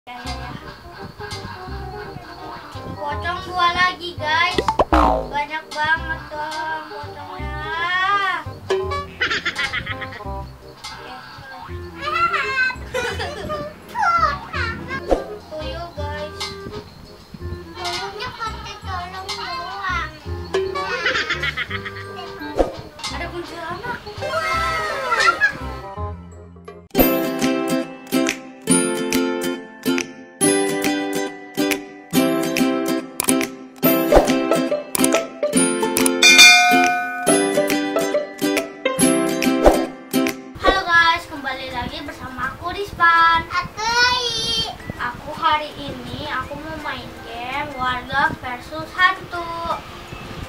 Pocong 2 lagi guys, banyak banget dong pocongnya. Tuyul guys, tuyulnya pakai tolong doang. Ada kuntilanak. Bersama aku Rispan. Aku hari ini aku mau main game warga versus hantu.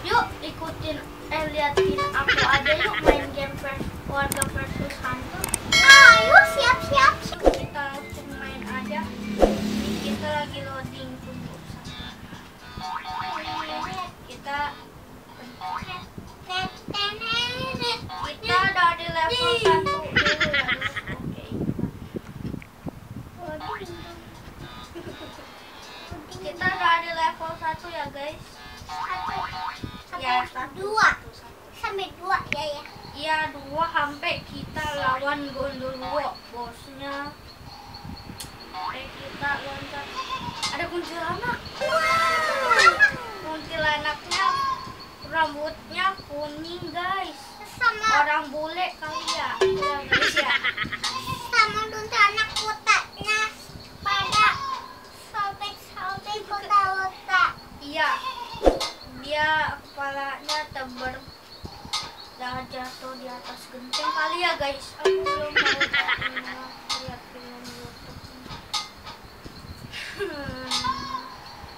Yuk ikutin, liatin aku aja yuk main game warga versus hantu. Ayo siap-siap. Kita langsung main aja. Kita lagi loading tunggu. Kita dari level 1 dulu. Kita dari level 1 ya guys. Ya, 2 sampai 2 ya. Iya, 2 sampai kita lawan Gondorwo bosnya. Kita loncat. Ada kuntilanak. Kuntilanaknya rambutnya kuning guys. Sama orang bule kali ya. Ya guys ya. Sama kuntilanak putihnya pada sobek-sobek botak-botak. Iya, dia kepalanya tebal dan jatuh di atas genteng kali ya guys. Aku belum mau lihat film YouTube.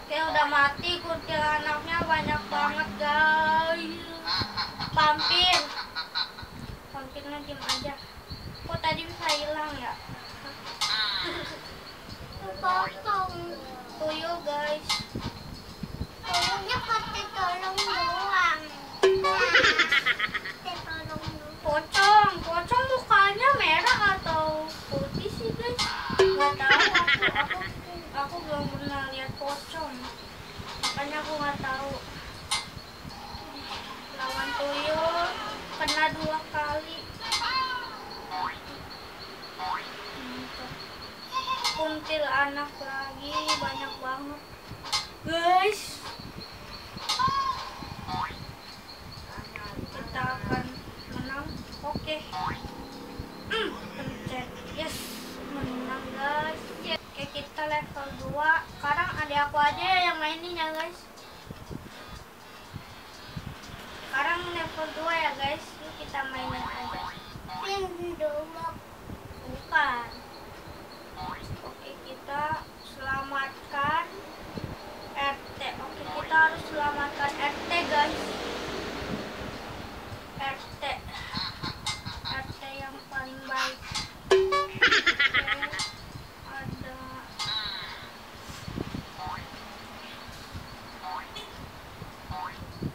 Oke, udah mati kuntilanaknya banyak banget guys. Vampirnya diem aja. Kok tadi bisa hilang ya? Potong tuyul guys, tuyulnya pakai tolong doang. Pocong mukanya merah atau putih sih guys? Nggak tahu, aku belum pernah lihat pocong, makanya aku nggak tahu. Lawan tuyul kena 2 kali. Kuntilanak lagi banyak banget guys. Kita akan menang. Oke. Pencet yes, menang guys. Oke, kita level 2. Sekarang adik aku aja yang mainin ya guys. Sekarang level 2 ya guys. Yuk kita mainin aja. Bukan. Oke, kita selamatkan RT. Oke, kita harus selamatkan RT guys. RT yang paling baik. Ada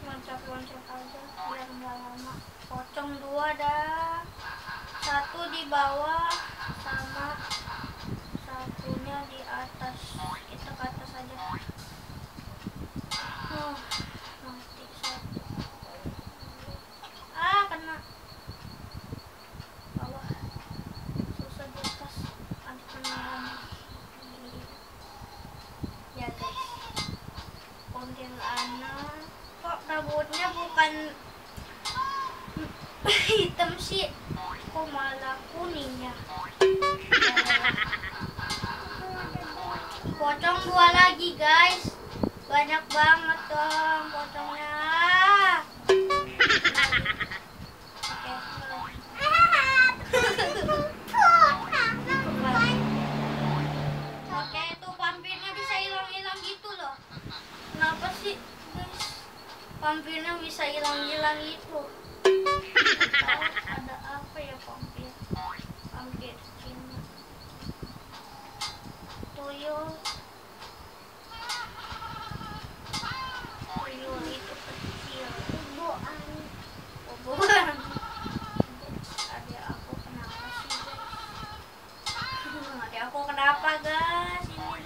loncat-loncat aja biar nggak lama. Pocong 2 dah. 1 di bawah sama satunya di atas. Kita ke atas aja. Mati 1. Kena bawah. Susah di atas. Ada kena ya guys. Kuntilanak kok rambutnya bukan hitam sih, kok malah kuning ya. Pocong 2 lagi guys, banyak banget dong pocongnya. Oke, itu vampirnya bisa hilang-hilang gitu loh. Kenapa sih guys vampirnya bisa hilang-hilang gitu? Ada apa ya vampir Cina? Tuyul itu kecil. Boboan. Adik aku kenapa sih guys? Adik aku kenapa guys? Ini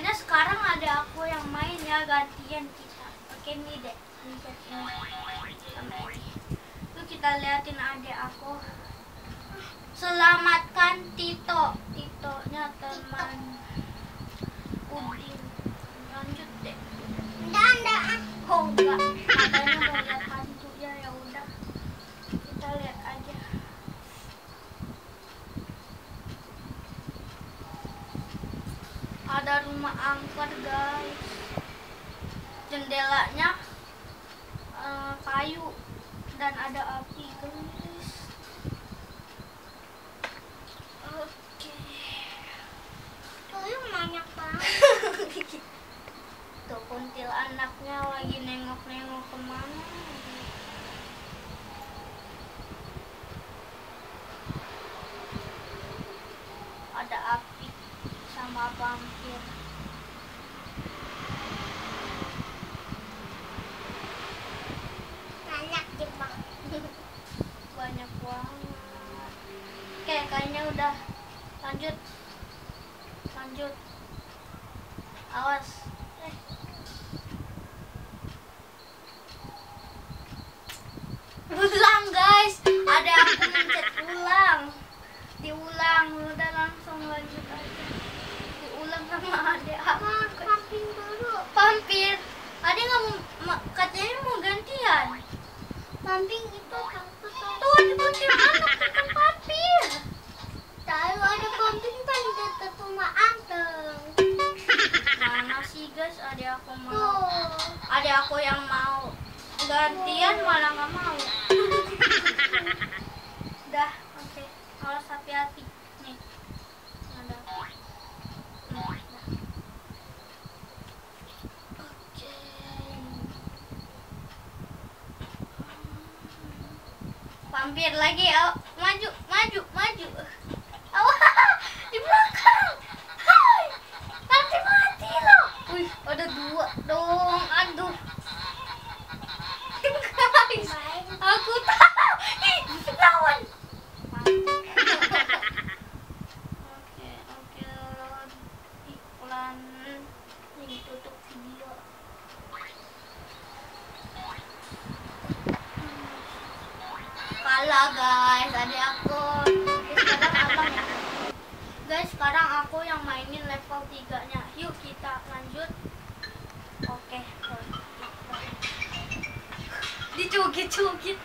Pokoknya sekarang ada aku yang main ya, gantian kita. Oke nih dek, ini sama ini. Yuk kita liatin adek aku. Selamatkan Tito. Titonya teman Udin. Lanjut deh. Enggak. Oh enggak. Katanya mau lihat hantu ya, ya udah. Kita lihat aja. Ada rumah angker guys. Jendelanya kayu dan ada api guys. Oke. Tuh banyak banget. Tuh kuntilanaknya lagi nengok-nengok kemana. Ada api sama vampir. Banyak jebak. Banyak banget. Oke, kayaknya udah. Lanjut. Awas. Ulang guys. Ada aku mencet ulang. Diulang. Udah langsung lanjut aja. Diulang sama adek aku. Pampir dulu. Pampir. Adek nggak mau, katanya mau gantian. Pampir itu hantu. Tuh ada kuntilanak bukan pampir. Tahu ada pampir kan dekat rumah anteng. Mana sih guys, adek aku mau. Adek aku yang mau gantian malah nggak mau. Udah, oke. Awas hati-hati nih. Ada. Oke. Pampir lagi, maju. Di belakang. Hai, nanti mati loh. Wih, ada 2 dong. Aduh. Guys, aku tahu. Ih, ketahuan. Oke, lewat iklan ini tutup video. Kalah guys, adik aku. Sekarang abang ya. Guys, sekarang aku yang mainin level 3-nya. Yuk kita lanjut. Oke. Dicugit-cugit.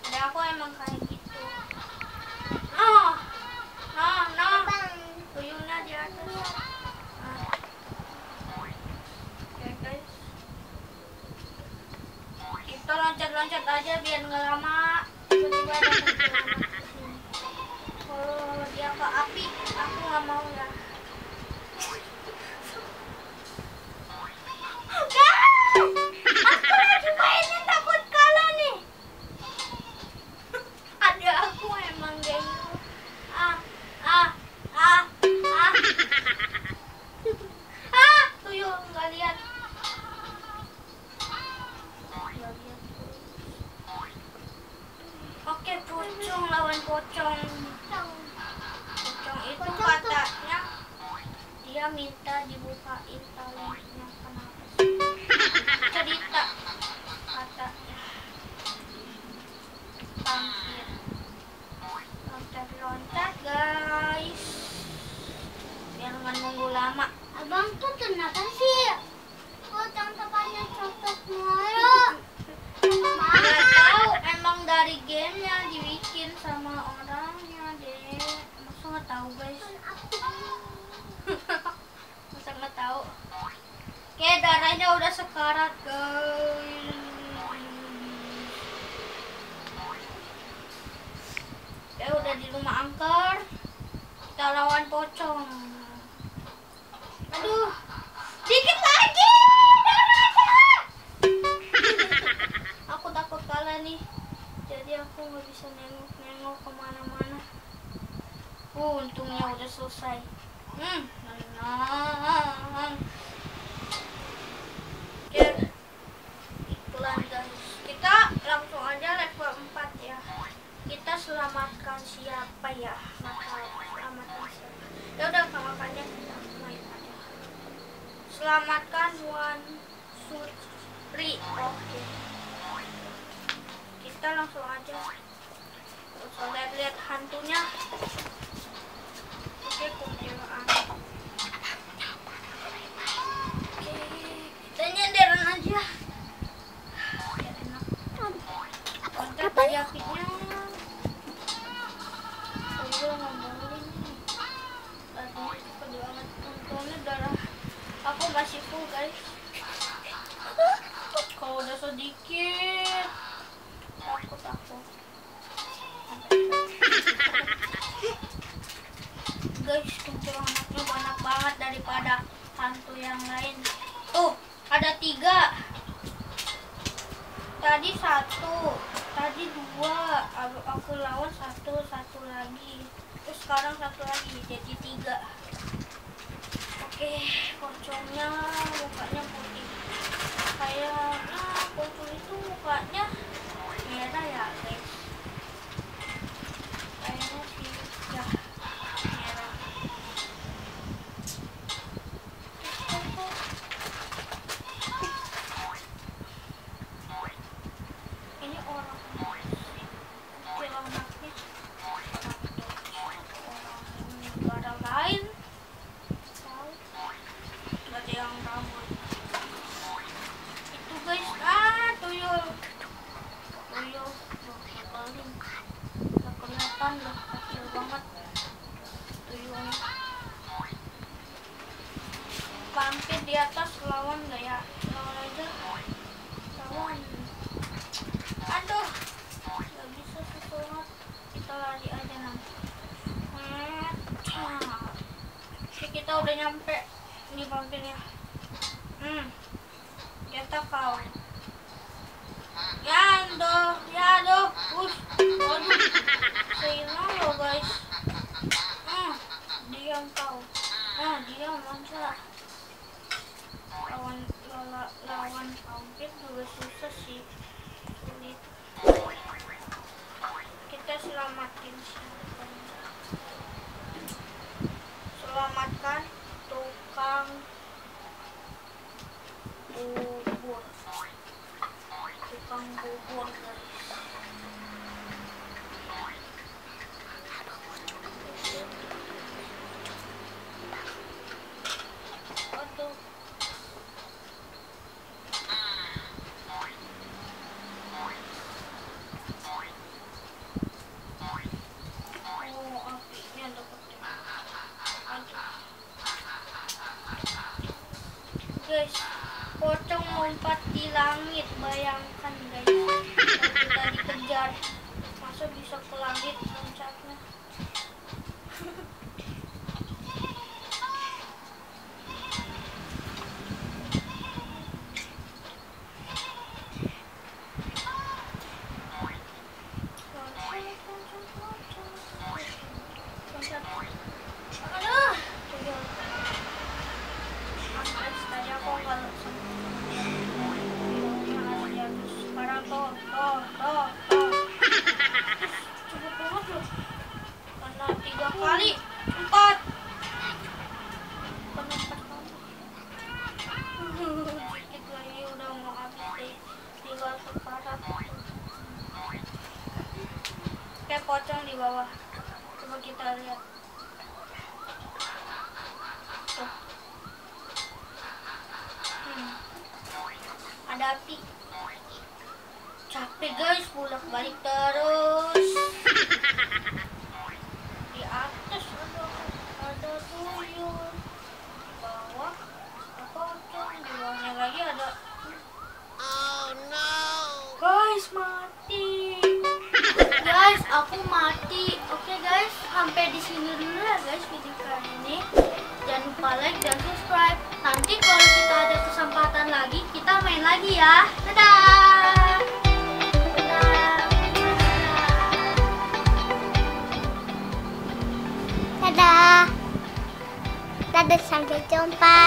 Ada aku emang kayak gitu. Nah. Tuyulnya di atas. Oke guys. Kita loncat-loncat aja biar nggak lama. Tiba-tiba ada kuntilanak kesini. Oh, dia ke api. Aku nggak mau ya. Aku lagi mainnya takut kalah nih. Ada aku emang genggu. Tuyul nggak lihat. Oke, pocong lawan pocong. Pocong itu katanya dia minta dibukain talinya. Kenapa sih? Cerita katanya. Pampir. Loncat-loncat guys. Biar nggak nunggu lama. Abang tuh kenapa sih? Pocong tepatnya copot mulu. Gak tahu, emang dari gamenya dibikin sama orangnya deh. Masa nggak tahu guys? Masa nggak tahu? Kayak darahnya udah sekarat guys. Ya udah di rumah angker. Kita lawan pocong. Aduh, dikit lagi darahnya. Aku takut kalah nih. Jadi aku nggak bisa nengok-nengok kemana-mana. Untungnya udah selesai. Tenang. Oke, iklan guys. Kita langsung aja level 4 ya. Kita selamatkan siapa ya? Selamatkan siapa? Ya udah makanya kita main aja. Selamatkan Wan Sutri. Oke. Kita langsung aja. Usah lihat-lihat hantunya. Oke, kuntilanak. Oke, kita nyenderan aja. Biar enak. Kontak ajaknya. Udah ngomongin. Tadi perjuangan untungnya darah aku masih full guys. Kalau udah sedikit takut aku. Guys, kuntilanaknya banyak banget daripada hantu yang lain. Tuh, ada 3. Tadi 1, tadi 2. Aku lawan 1 lagi. Terus sekarang 1 lagi, jadi 3. Oke, pocongnya mukanya putih. Kayaknya pocong itu mukanya merah ya guys. Kayaknya sih ya merah. Ini orang kuntilanaknya orang negara lain. Tahu? Gak ada yang rambut. Itu guys, tuyul. Tuyul, paling gak kelihatan loh, kecil banget tuyulnya. Vampir di atas lawan gak ya? Lawan aja. Lawan. Aduh, gak bisa sesuatu. Kita lari aja nanti. Oke, kita udah nyampe. Ini vampirnya. Kita kau. Ya aduh, waduh, hilang loh guys. Diam kau. Diam lancar. Lawan vampir juga susah sih, sulit. Kita selamatin siapa? Selamatkan tukang bubur. Tukang bubur guys. Aduh. Apinya dapetnya. Guys, pocong lompat di langit, bayangkan guys. Kalau kita dikejar, masa bisa ke langit loncatnya? Kali 4 dikit lagi udah mau habis deh, tinggal separat. Kayak pocong di bawah, coba kita lihat tuh. Ada api. Capek guys, bolak balik terus. Di atas ada tuyul, di bawah ada pocong, di bawahnya lagi ada. Oh no, guys, mati. Guys, aku mati. Oke guys, sampai di sini dulu ya guys video kali ini. Jangan lupa like dan subscribe. Nanti kalau kita ada kesempatan lagi, kita main lagi ya. Dadah. Dadah. Dadah, sampai jumpa.